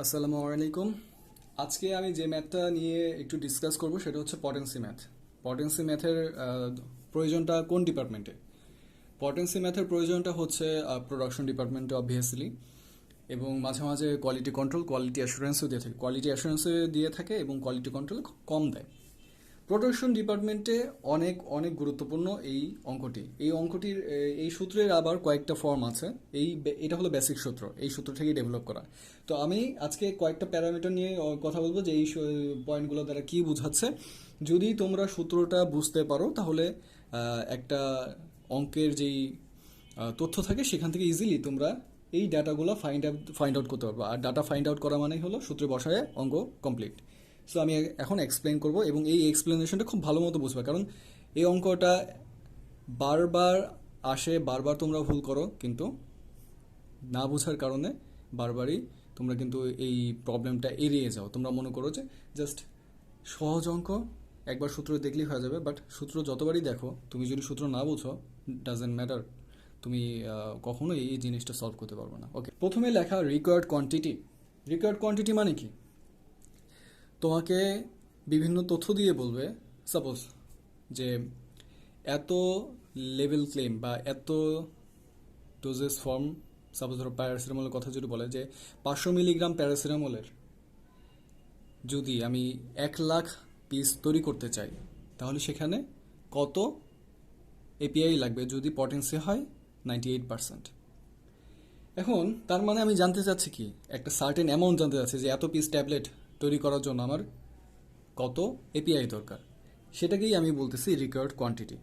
আসসালামু আলাইকুম। আজকে আমি যে ম্যাথটা নিয়ে একটু ডিসকাস করব সেটা হচ্ছে পটেন্সি ম্যাথ। পটেন্সি ম্যাথের প্রয়োজনটা কোন ডিপার্টমেন্টে? পটেন্সি ম্যাথের প্রয়োজনটা হচ্ছে প্রোডাকশন ডিপার্টমেন্টে অবভিয়াসলি, এবং মাঝে মাঝে কোয়ালিটি কন্ট্রোল, কোয়ালিটি অ্যাসুরেন্সও দিয়ে থাকে। কোয়ালিটি অ্যাসুরেন্সও দিয়ে থাকে এবং কোয়ালিটি কন্ট্রোল কম দেয়। প্রোডাকশন ডিপার্টমেন্টে অনেক অনেক গুরুত্বপূর্ণ এই অঙ্কটি। এই অঙ্কটির এই সূত্রের আবার কয়েকটা ফর্ম আছে। এটা হলো বেসিক সূত্র, এই সূত্র থেকেই ডেভেলপ করা। তো আমি আজকে কয়েকটা প্যারামিটার নিয়ে কথা বলবো যে এই পয়েন্টগুলো দ্বারা কি বোঝাচ্ছে। যদি তোমরা সূত্রটা বুঝতে পারো তাহলে একটা অঙ্কের যেই তথ্য থাকে সেখান থেকে ইজিলি তোমরা এই ডাটাগুলো ফাইন্ড আউট করতে পারবো। আর ডাটা ফাইন্ড আউট করা মানেই হলো সূত্রে বসায় অঙ্ক কমপ্লিট। সো আমি এখন এক্সপ্লেন করব এবং এই এক্সপ্লেনেশনটা খুব ভালো মতো বুঝবে, কারণ এই অঙ্কটা বারবার আসে, বারবার তোমরা ভুল করো, কিন্তু না বোঝার কারণে বারবারই তোমরা কিন্তু এই প্রবলেমটা এড়িয়ে যাও। তোমরা মনে করো যে জাস্ট সহজ অঙ্ক, একবার সূত্র দেখলেই হয়ে যাবে। বাট সূত্র যতবারই দেখো, তুমি যদি সূত্র না বুঝো, ডাজেন্ট ম্যাটার, তুমি কখনোই এই জিনিসটা সলভ করতে পারবে না। ওকে, প্রথমে লেখা রিকোয়ার্ড কোয়ান্টিটি। রিকোয়ার্ড কোয়ান্টিটি মানে কি? তোমাকে বিভিন্ন তথ্য দিয়ে বলবে, সাপোজ যে এত লেভেল ক্লেম বা এত ডোজেস ফর্ম, সাপোজ ধরো প্যারাসিটামলের কথা যদি বলে যে 500 মিলিগ্রাম প্যারাসিটামলের যদি আমি 1 লাখ পিস তৈরি করতে চাই, তাহলে সেখানে কত এপিআই লাগবে যদি পটেন্সি হয় 98%। এখন তার মানে আমি জানতে চাচ্ছি কি, একটা সার্টেন অ্যামাউন্ট জানতে চাচ্ছি যে এত পিস ট্যাবলেট তৈরি করার জন্য আমার কত এপিআই দরকার, সেটাকেই আমি বলতেছি রিকোয়ার্ড কোয়ান্টিটি।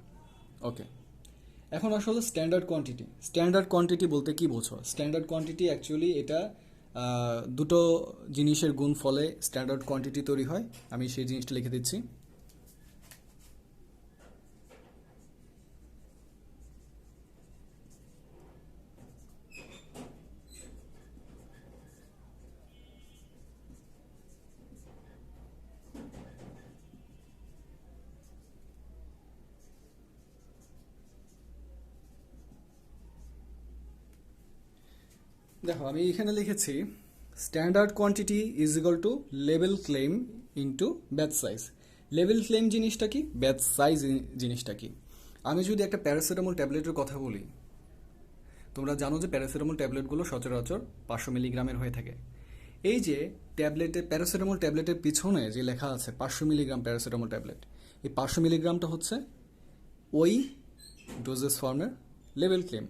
ওকে, এখন আসলে স্ট্যান্ডার্ড কোয়ান্টিটি। স্ট্যান্ডার্ড কোয়ান্টিটি বলতে কি বোঝো? স্ট্যান্ডার্ড কোয়ান্টিটি অ্যাকচুয়ালি এটা দুটো জিনিসের গুণ ফলে স্ট্যান্ডার্ড কোয়ান্টিটি তৈরি হয়। আমি সেই জিনিসটা লিখে দিচ্ছি। দেখো, আমি এখানে লিখেছি standard quantity is equal to level claim into batch size. Level claim জিনিসটা কি, ব্যাচ সাইজ জিনিসটা কি? আমি যদি একটা প্যারাসিটামল ট্যাবলেটের কথা বলি, তোমরা জানো যে প্যারাসিটামল ট্যাবলেটগুলো সচরাচর 500 মিলিগ্রামের হয়ে থাকে। এই যে প্যারাসিটামল ট্যাবলেটের পিছনে যে লেখা আছে 500 মিলিগ্রাম প্যারাসিটামল ট্যাবলেট, এই 500 মিলিগ্রামটা হচ্ছে ওই ডোজেস ফর্মের লেভেল ক্লেম,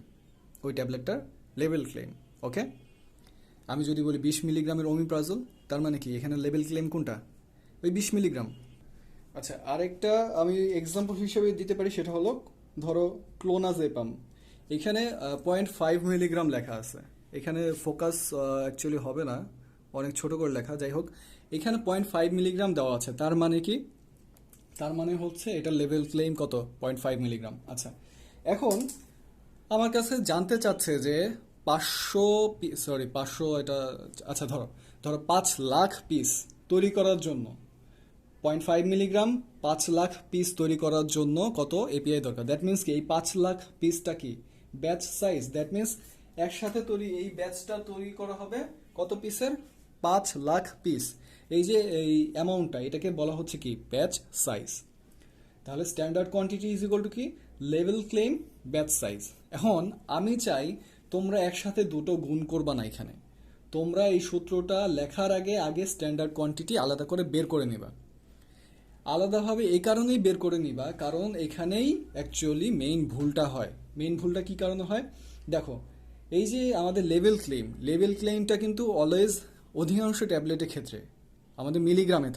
ওই ট্যাবলেটটার লেভেল ক্লেম। ওকে, আমি যদি বলি 20 মিলিগ্রামের ওমিপ্রাজল, তার মানে কি এখানে লেভেল ক্লেম কোনটা? ওই 20 মিলিগ্রাম। আচ্ছা, আরেকটা আমি এক্সাম্পল হিসেবে দিতে পারি, সেটা হলো ধরো ক্লোনাজেপাম। এখানে 0.5 মিলিগ্রাম লেখা আছে। এখানে ফোকাস অ্যাকচুয়ালি হবে না, অনেক ছোট করে লেখা। যাই হোক, এখানে 0.5 মিলিগ্রাম দেওয়া আছে, তার মানে কি? তার মানে হচ্ছে এটা লেভেল ক্লেম কত? 0.5 মিলিগ্রাম। আচ্ছা, এখন আমার কাছে জানতে চাচ্ছে যে 500 এটা, আচ্ছা ধরো ধরো 5 লাখ পিস তৈরি করার জন্য 0.5 মিলিগ্রাম, 5 লাখ পিস তৈরি করার জন্য কত এপিআই দরকার। দ্যাট মিনস কি এই 5 লাখ পিসটা কি ব্যাচ সাইজ? দ্যাট মিনস একসাথে তৈরি, এই ব্যাচটা তৈরি করা হবে কত পিসের? 5 লাখ পিস। এই যে এই অ্যামাউন্টটা, এটাকে বলা হচ্ছে কি ব্যাচ সাইজ। তাহলে standard quantity is equal two কি লেভেল ক্লেম ব্যাচ সাইজ। এখন আমি চাই তোমরা একসাথে দুটো গুণ করবা না। এখানে তোমরা এই সূত্রটা লেখার আগে আগে স্ট্যান্ডার্ড কোয়ান্টিটি আলাদা করে বের করে নিবা। আলাদাভাবে এই কারণেই বের করে নিবা কারণ এখানেই অ্যাকচুয়ালি মেইন ভুলটা হয়। মেইন ভুলটা কি কারণে হয় দেখো, এই যে আমাদের লেভেল ক্লেমটা কিন্তু অলওয়েজ অধিকাংশ ট্যাবলেটের ক্ষেত্রে আমাদের মিলিগ্রামে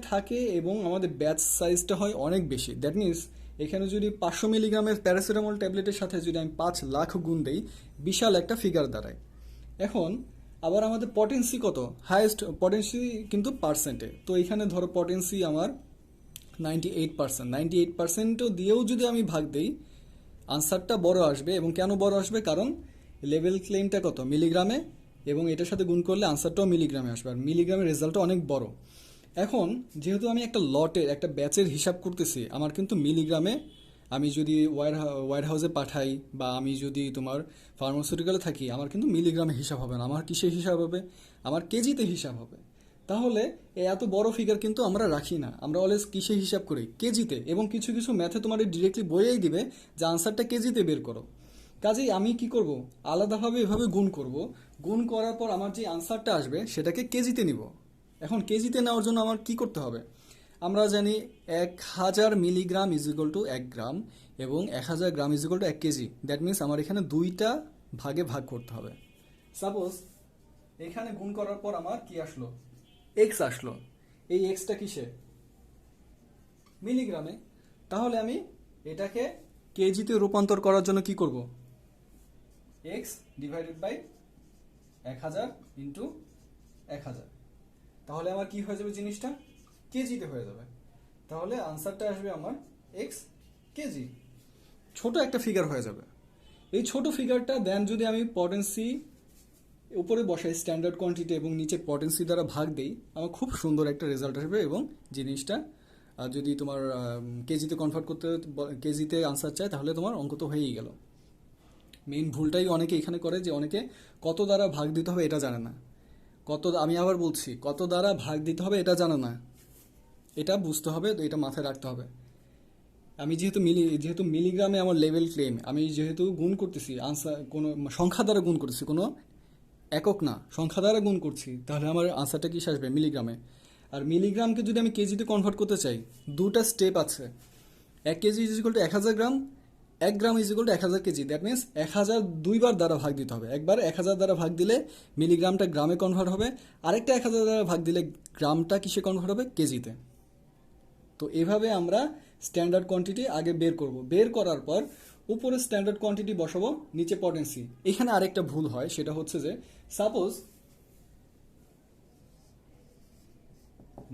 থাকে এবং আমাদের ব্যাচ সাইজটা হয় অনেক বেশি। দ্যাট মিনস এখানে যদি 500 মিলিগ্রামের প্যারাসিটামল ট্যাবলেটের সাথে যদি আমি 5 লাখ গুণ দেই, বিশাল একটা ফিগার দাঁড়ায়। এখন আবার আমাদের পটেন্সি কত? হাইয়েস্ট পটেন্সি কিন্তু পার্সেন্টে। তো এখানে ধরো পটেন্সি আমার 98%। 98%ও দিয়েও যদি আমি ভাগ দিই, আনসারটা বড় আসবে। এবং কেন বড় আসবে? কারণ লেভেল ক্লেমটা কত? মিলিগ্রামে, এবং এটার সাথে গুণ করলে আনসারটাও মিলিগ্রামে আসবে, আর মিলিগ্রামের রেজাল্টটা অনেক বড়। এখন যেহেতু আমি একটা লটের, একটা ব্যাচের হিসাব করতেছি, আমার কিন্তু মিলিগ্রামে আমি যদি ওয়্যার হাউসে পাঠাই বা আমি যদি তোমার ফার্মাসিউটিক্যালে থাকি, আমার কিন্তু মিলিগ্রামে হিসাব হবে না, আমার কিসে হিসাব হবে, আমার কেজিতে হিসাব হবে। তাহলে এই এত বড় ফিগার কিন্তু আমরা রাখি না, আমরা অলওয়েজ কিসে হিসাব করি, কেজিতে। এবং কিছু কিছু ম্যাথে তোমার ডিরেক্টলি বলেই দিবে যে আনসারটা কেজিতে বের করো। কাজেই আমি কি করব, আলাদাভাবে এভাবে গুণ করব, গুণ করার পর আমার যে আনসারটা আসবে সেটাকে কেজিতে নিব। এখন কেজিতে নেওয়ার জন্য আমার কি করতে হবে, আমরা জানি 1000 milligram is equal to 1 gram এবং 1000 gram is equal to 1 KG. That means আমার এখানে দুইটা ভাগে ভাগ করতে হবে। সাপোজ এখানে গুণ করার পর আমার কি আসলো, এক্স আসলো। এই এক্সটা কিসে, মিলিগ্রামে। তাহলে আমি এটাকে কেজিতে রূপান্তর করার জন্য কি করব, এক্স ডিভাইডেড বাই 1000 ইন্টু 1000। তাহলে আমার কি হয়ে যাবে, জিনিসটা কেজিতে হয়ে যাবে। তাহলে আনসারটা আসবে আমার এক্স কেজি। ছোট একটা ফিগার হয়ে যাবে। এই ছোট ফিগারটা দেন যদি আমি পটেন্সি উপরে বসাই স্ট্যান্ডার্ড কোয়ান্টিটি এবং নিচে পটেন্সি দ্বারা ভাগ দেই, আমার খুব সুন্দর একটা রেজাল্ট আসবে। এবং জিনিসটা যদি তোমার কেজিতে কনভার্ট করতে কেজিতে আনসার চায়, তাহলে তোমার অঙ্ক তো হয়েই গেল। মেইন ভুলটাই অনেকে এখানে করে যে অনেকে কত দ্বারা ভাগ দিতে হবে এটা জানে না। আমি আবার বলছি, কত দ্বারা ভাগ দিতে হবে এটা জানে না, এটা বুঝতে হবে, তো এটা মাথায় রাখতে হবে। আমি যেহেতু মিলিগ্রামে আমার লেভেল ক্লেম, আমি যেহেতু গুণ করতেছি আনসার কোনো সংখ্যা দ্বারা গুণ করতেছি, কোনো একক না, সংখ্যা দ্বারা গুণ করছি, তাহলে আমার আনসারটা কি আসবে, মিলিগ্রামে। আর মিলিগ্রামকে যদি আমি কেজিতে কনভার্ট করতে চাই, দুটা স্টেপ আছে। 1 KG is equal two 1000 gram, 1 gram is equal two 1000 KG. That means 1000 দুইবার দ্বারা ভাগ দিতে হবে। একবার 1000 দ্বারা ভাগ দিলে মিলিগ্রামটা গ্রামে কনভার্ট হবে, আরেকটা 1000 দ্বারা ভাগ দিলে গ্রামটা কিসে কনভার্ট হবে, কেজিতে। তো এভাবে আমরা স্ট্যান্ডার্ড কোয়ান্টিটি আগে বের করব। বের করার পর উপরে স্ট্যান্ডার্ড কোয়ান্টিটি বসাবো, নিচে পটেন্সি। এখানে আরেকটা ভুল হয়, সেটা হচ্ছে যে সাপোজ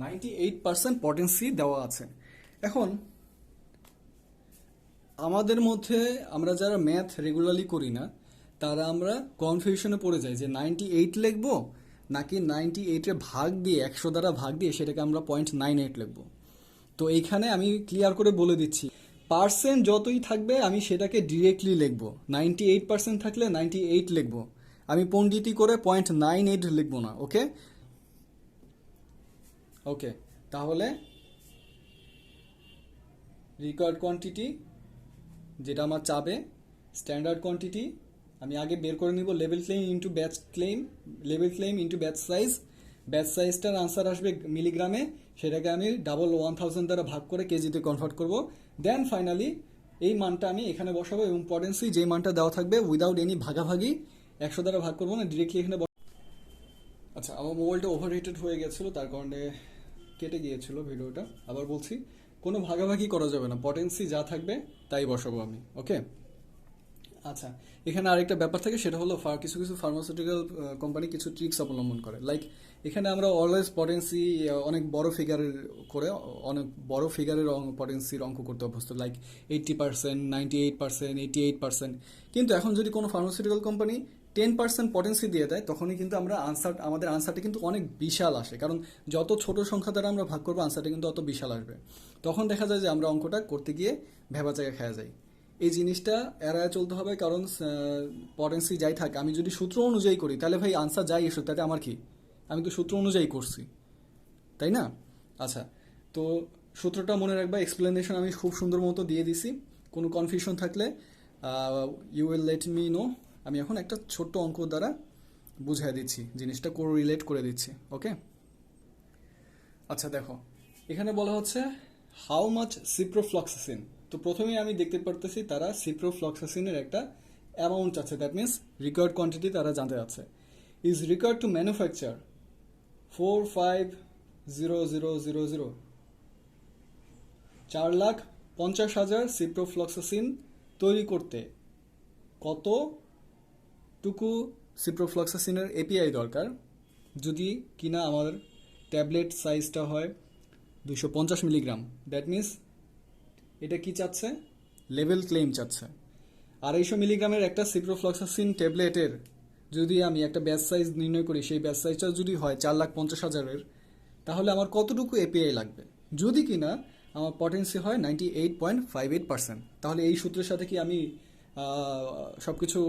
98% পটেন্সি দেওয়া আছে। এখন আমাদের মধ্যে আমরা যারা ম্যাথ রেগুলারলি করি না, তারা আমরা কনফিউশনে পড়ে যাই যে 98 লিখবো নাকি 98-এ ভাগ দিয়ে 100 দ্বারা ভাগ দিয়ে সেটাকে আমরা 0.98 লিখবো। তো এইখানে আমি ক্লিয়ার করে বলে দিচ্ছি, পার্সেন্ট যতই থাকবে আমি সেটাকে ডিরেক্টলি লিখবো। 98% থাকলে 98 লিখবো, আমি পণ্ডিতি করে 0.98 লিখবো না। ওকে ওকে, তাহলে রিকোয়ার্ড কোয়ান্টিটি যেটা আমার চাবে, স্ট্যান্ডার্ড কোয়ান্টিটি আমি আগে বের করে নিব, level claim into batch claim, level claim into batch size. Batch সাইজটার আনসার আসবে মিলিগ্রামে, সেটাকে আমি 1000 দ্বারা ভাগ করে কেজিতে কনভার্ট করব। দেন ফাইনালি এই মানটা আমি এখানে বসাবো এবং পটেন্সি যে মানটা দেওয়া থাকবে উইদাউট এনি ভাগাভাগি 100 দ্বারা ভাগ করবো না, ডিরেক্টলি এখানে আচ্ছা, আমার মোবাইলটা ওভারহিটেড হয়ে গেছিলো, তার কারণে কেটে গিয়েছিল ভিডিওটা। আবার বলছি, কোনো ভাগাভাগি করা যাবে না, পটেন্সি যা থাকবে তাই বসাবো আমি। ওকে, আচ্ছা, এখানে আরেকটা ব্যাপার থাকে, সেটা হলো কিছু কিছু ফার্মাসিউটিক্যাল কোম্পানি কিছু ট্রিক্স অবলম্বন করে। লাইক এখানে আমরা অলওয়েজ পটেন্সি অনেক বড় ফিগারের করে, অনেক বড় ফিগারের পটেন্সির অঙ্ক করতে অভ্যস্ত, লাইক 80%, 98%, 88%। কিন্তু এখন যদি কোনো ফার্মাসিউটিক্যাল কোম্পানি 10% পটেন্সি দিয়ে দেয়, তখনই কিন্তু আমাদের আনসারটা কিন্তু অনেক বিশাল আসে। কারণ যত ছোট সংখ্যা দ্বারা আমরা ভাগ করবো, আনসারটা কিন্তু অত বিশাল আসবে। তখন দেখা যায় যে আমরা অঙ্কটা করতে গিয়ে ভেবা জায়গায় খেয়া যায়। এই জিনিসটা এড়ায় চলতে হবে, কারণ পটেন্সি যাই থাক, আমি যদি সূত্র অনুযায়ী করি তাহলে ভাই আনসার যাই এসো তাতে আমার কি, আমি তো সূত্র অনুযায়ী করছি, তাই না? আচ্ছা, তো সূত্রটা মনে রাখবা, এক্সপ্লেনেশন আমি খুব সুন্দর মতো দিয়ে দিছি। কোনো কনফিউশন থাকলে you will let me know. আমি এখন একটা ছোট্ট অঙ্ক দ্বারা বুঝাই দিচ্ছি, জিনিসটা রিলেট করে দিচ্ছি। ওকে, আচ্ছা দেখো, এখানে বলা হচ্ছে হাউ মাচ সিপ্রোফ্লক্সাসিন। তো প্রথমেই আমি দেখতে পারতেছি তারা সিপ্রোফ্লক্সাসিনের একটা অ্যামাউন্ট আছে, দ্যাট মিনস রিকোয়ার্ড কোয়ান্টিটি তারা জানতে আছে। Is required to manufacture 450,000, 4,50,000 ciprofloxacin তৈরি করতে কতটুকু সিপ্রোফ্লক্সাসিনের এপিআই দরকার, যদি কিনা আমার ট্যাবলেট সাইজটা হয় 250 মিলিগ্রাম। দ্যাট মিনস এটা কি চাচ্ছে, লেভেল ক্লেম চাচ্ছে। 250 মিলিগ্রামের একটা সিপ্রোফ্লক্সাসিন ট্যাবলেটের যদি আমি একটা ব্যাচ সাইজ নির্ণয় করি, সেই ব্যাচ সাইজটা যদি হয় 4,50,000-এর, তাহলে আমার কতটুকু এপিআই লাগবে। যদি কিনা আমার পটেন্সি হয় 98.58%। তাহলে এই সূত্রের সাথে কি আমি সব কিছু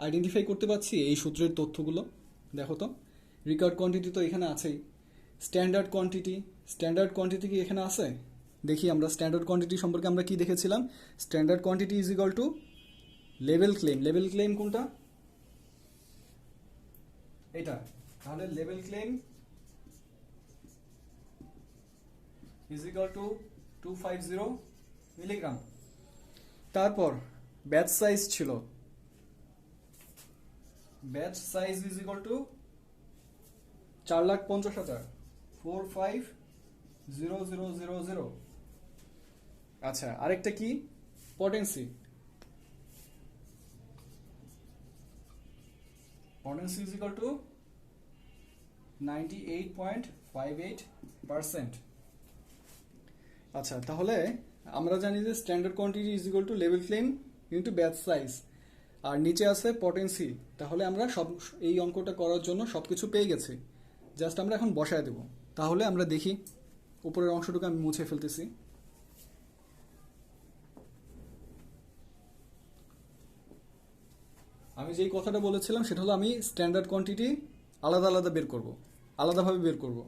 আইডেন্টিফাই করতে পারছি এই সূত্রের তথ্যগুলো? দেখো তো, রিকোয়ার্ড কোয়ান্টিটি তো এখানে আছেই। স্ট্যান্ডার্ড কোয়ান্টিটি কি এখানে আছে? দেখি আমরা স্ট্যান্ডার্ড কোয়ান্টিটি সম্পর্কে আমরা কি দেখেছিলাম। Standard quantity is equal to level claim কোনটা? এটা। তাহলে level claim is equal to 250 milligram. তারপর ব্যাচ সাইজ ছিল, batch size is equal to 4,50,000, 450000। আচ্ছা, আরেকটা কি? Potency is equal to 98.58%। আচ্ছা, তাহলে আমরা জানি যে standard quantity is equal to level claim into batch size, আর নিচে আছে পটেন্সি। তাহলে আমরা এই অঙ্কটা করার জন্য সবকিছু পেয়ে গেছি, জাস্ট আমরা এখন বসায় দেব। তাহলে আমরা দেখি, উপরের অংশটুকু আমি মুছে ফেলতেছি। আমি যেই কথাটা বলেছিলাম সেটা হলো আমি স্ট্যান্ডার্ড কোয়ান্টিটি আলাদাভাবে বের করব।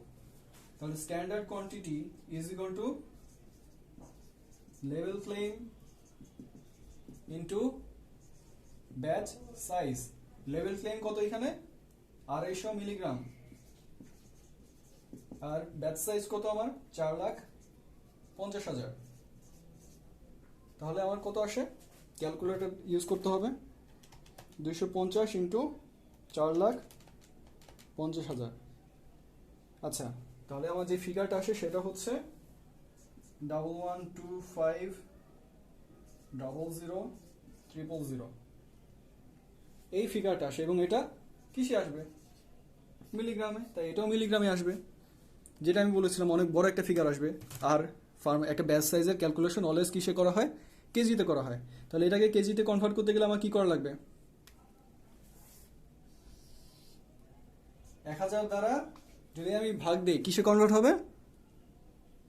তাহলে standard quantity is equal to level claim into batch size. Level claim কত এখানে? 250 মিলিগ্রাম। আর ব্যাচ সাইজ কত আমার? 4,50,000। তাহলে আমার কত আসে? ক্যালকুলেটর ইউজ করতে হবে। 250 ইন্টু 4,50,000। আচ্ছা, তাহলে আমার যে ফিগারটা আসে সেটা হচ্ছে 11250000। এই ফিগারটা আসে, এবং এটা কিসে আসবে? মিলিগ্রামে। তাই এটাও মিলিগ্রামে আসবে, যেটা আমি বলেছিলাম অনেক বড় একটা ফিগার আসবে। আর একটা ব্যাচ সাইজের ক্যালকুলেশন অলওয়েজ কিসে করা হয়? কেজিতে করা হয়। তাহলে এটাকে কেজিতে কনভার্ট করতে গেলে আমার কি করা লাগবে? 1000 দ্বারা যদি আমি ভাগ দিই, কিসে কনভার্ট হবে?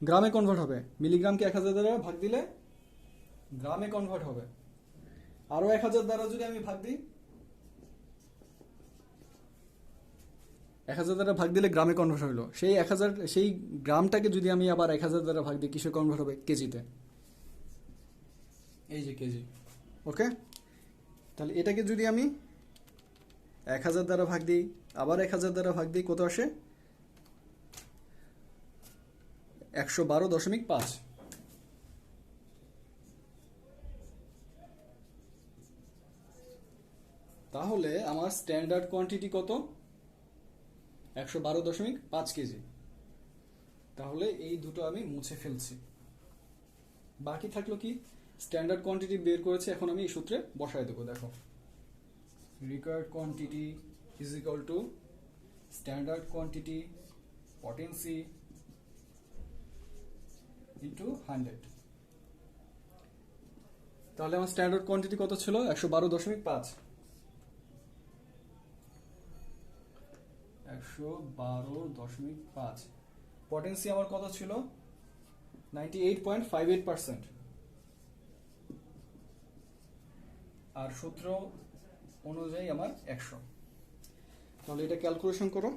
গ্রামে কনভার্ট হবে। মিলিগ্রামকে 1000 দ্বারা ভাগ দিলে গ্রামে কনভার্ট হবে। আরো 1000 দ্বারা যদি আমি ভাগ দিই, 1000 দ্বারা ভাগ দিলে গ্রামে কনভার্ট হলো। সেই গ্রামটাকে যদি আমি আবার 1000 দ্বারা ভাগ দিই, কিসে কনভার্ট হবে? কেজিতে। এই যে কেজি। ওকে, তাহলে এটাকে যদি আমি 1000 দ্বারা ভাগ দিই, আবার 1000 দ্বারা ভাগ দিই, কত আসে? 112.5। তাহলে আমার স্ট্যান্ডার্ড কোয়ান্টিটি কত? 112.5 কেজি। তাহলে এই দুটো আমি মুছে ফেলছি। বাকি থাকলো কি? স্ট্যান্ডার্ড কোয়ান্টিটি বের করেছে, এখন আমি এই সূত্রে বসায় দেবো। দেখো, required quantity is equal two standard quantity potency into 100। তাহলে আমার স্ট্যান্ডার্ড কোয়ান্টিটি কত ছিল? 112.5। 112.5। পটেন্সি আমার কত ছিল? 98.58%। আর সূত্র অনুযায়ী আমার 100। তাহলে এটা ক্যালকুলেশন করো।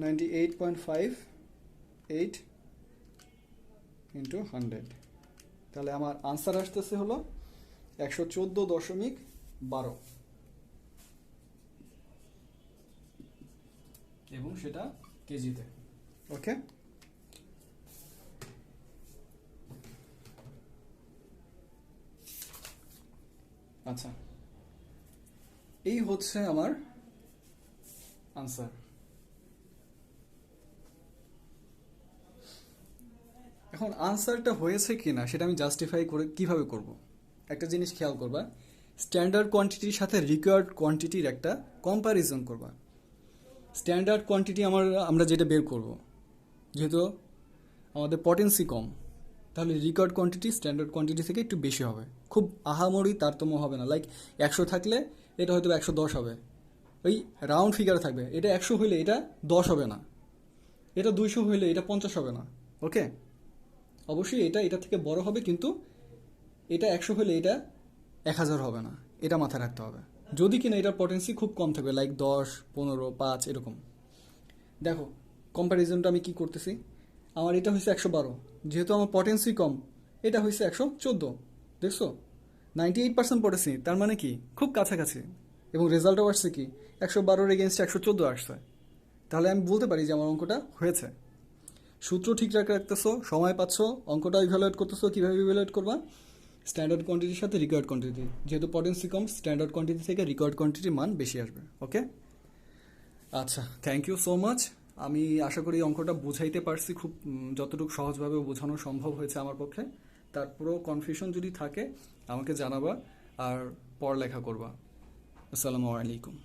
98.58 ইন্টু 100। তাহলে আমার আনসার আসতেছে হলো 114.12, এবং সেটা কেজিতে। ওকে, আচ্ছা, এই হচ্ছে আমার আনসার। এখন আনসারটা হয়েছে কিনা সেটা আমি জাস্টিফাই করে কিভাবে করব? একটা জিনিস খেয়াল করবা, স্ট্যান্ডার্ড কোয়ান্টিটির সাথে রিকোয়ার্ড কোয়ান্টিটির একটা কম্প্যারিজন করবা। স্ট্যান্ডার্ড কোয়ান্টিটি আমরা যেটা বের করব, যেহেতু আমাদের পটেন্সি কম, তাহলে রিকোয়ার্ড কোয়ান্টিটি স্ট্যান্ডার্ড কোয়ান্টিটি থেকে একটু বেশি হবে। খুব আহামরি তারতম্য হবে না। লাইক 100 থাকলে এটা হয়তো 110 হবে, ওই রাউন্ড ফিগার থাকবে। এটা 100 হইলে এটা 10 হবে না। এটা 200 হইলে এটা 50 হবে না। ওকে, অবশ্যই এটা এটা থেকে বড় হবে, কিন্তু এটা 100 হলে এটা 1000 হবে না, এটা মাথায় রাখতে হবে। যদি কিনা এটার পটেন্সি খুব কম থাকবে, লাইক 10, 15, 5 এরকম। দেখো কম্প্যারিজনটা আমি কি করতেছি, আমার এটা হয়েছে 112, যেহেতু আমার পটেন্সি কম, এটা হয়েছে 114। দেখছো, 98% পটেন্সি, তার মানে কি খুব কাছাকাছি। এবং রেজাল্টও আসছে কি 112-এর এগেনস্টে 114 আসছে। তাহলে আমি বলতে পারি যে আমার অঙ্কটা হয়েছে। সূত্র ঠিক রাখতেছো, সময় পাচ্ছ, অঙ্কটা ইভ্যালুয়েট করতেছো। কীভাবে ইভ্যালুয়েট করবা? স্ট্যান্ডার্ড কোয়ান্টিটির সাথে রিকোয়ার্ড কোয়ান্টিটি, যেহেতু পটেন্সি কম, স্ট্যান্ডার্ড কোয়ান্টিটি থেকে রিকোয়ার্ড কোয়ান্টিটির মান বেশি আসবে। ওকে, আচ্ছা, থ্যাংক ইউ সো মাচ। আমি আশা করি অঙ্কটা বুঝাইতে পারছি খুব যতটুকু সহজভাবে বোঝানো সম্ভব হয়েছে আমার পক্ষে। তারপরেও কনফিউশন যদি থাকে আমাকে জানাবা, আর পড়ালেখা করবা। আসসালামু আলাইকুম।